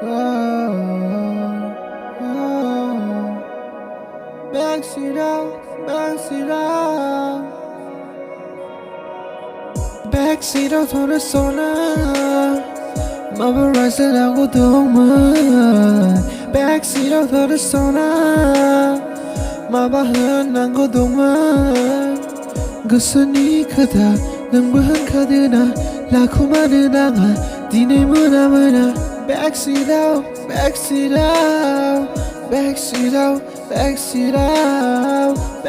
Oh, oh. Backseat out, backseat out. Backseat out थोड़ा सोना Mobilize 하고 동문 Backseat out थोड़ा सोना 마바흔 안고 동문 그순이 크다 능부한 카드나 라쿠 많은 앙아 디네 무나무나 Backseat out, backseat out, backseat out, backseat out,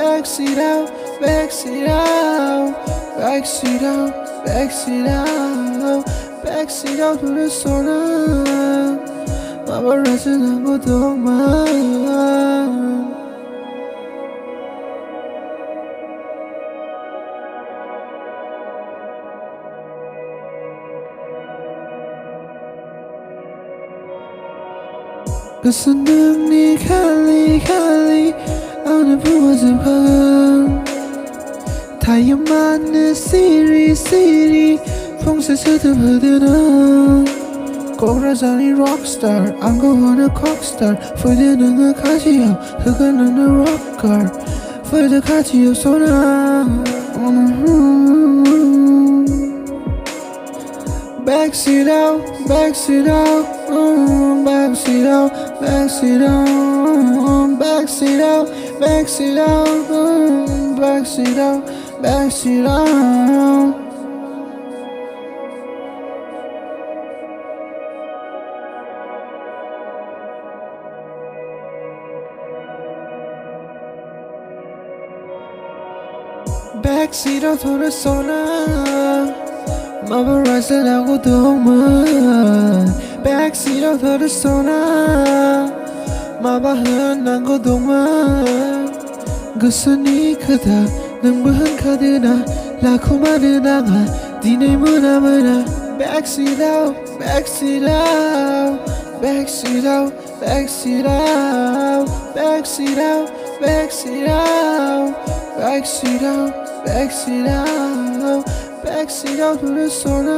backseat out, backseat out, backseat out, backseat out, backseat out to the sauna. Paparazzi nango dogman. 그순둥니 칼리 어느 부어진 방 다이아몬드 시리 풍세스드 흐드는 꼬라자니 rockstar 안고하는 cockstar 부대는 가지요 흑은 rocker 부대 가지요 소나 Backseat out, backseat out, backseat out, backseat out, backseat out, backseat out, backseat out, backseat out. Backseat out थोड़ा सोना Mobilize 하고 동문 Backseat out थोड़ा सो나 마바흔 안고 동문 그순이 크다 능부한 카드나 라쿠 많은 앙아 디네 무나무나 Backseat out, backseat out, backseat out, backseat out, backseat out, backseat out, backseat out, backseat out, backseat out to the sauna.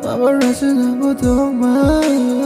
Paparazzi nango dogman.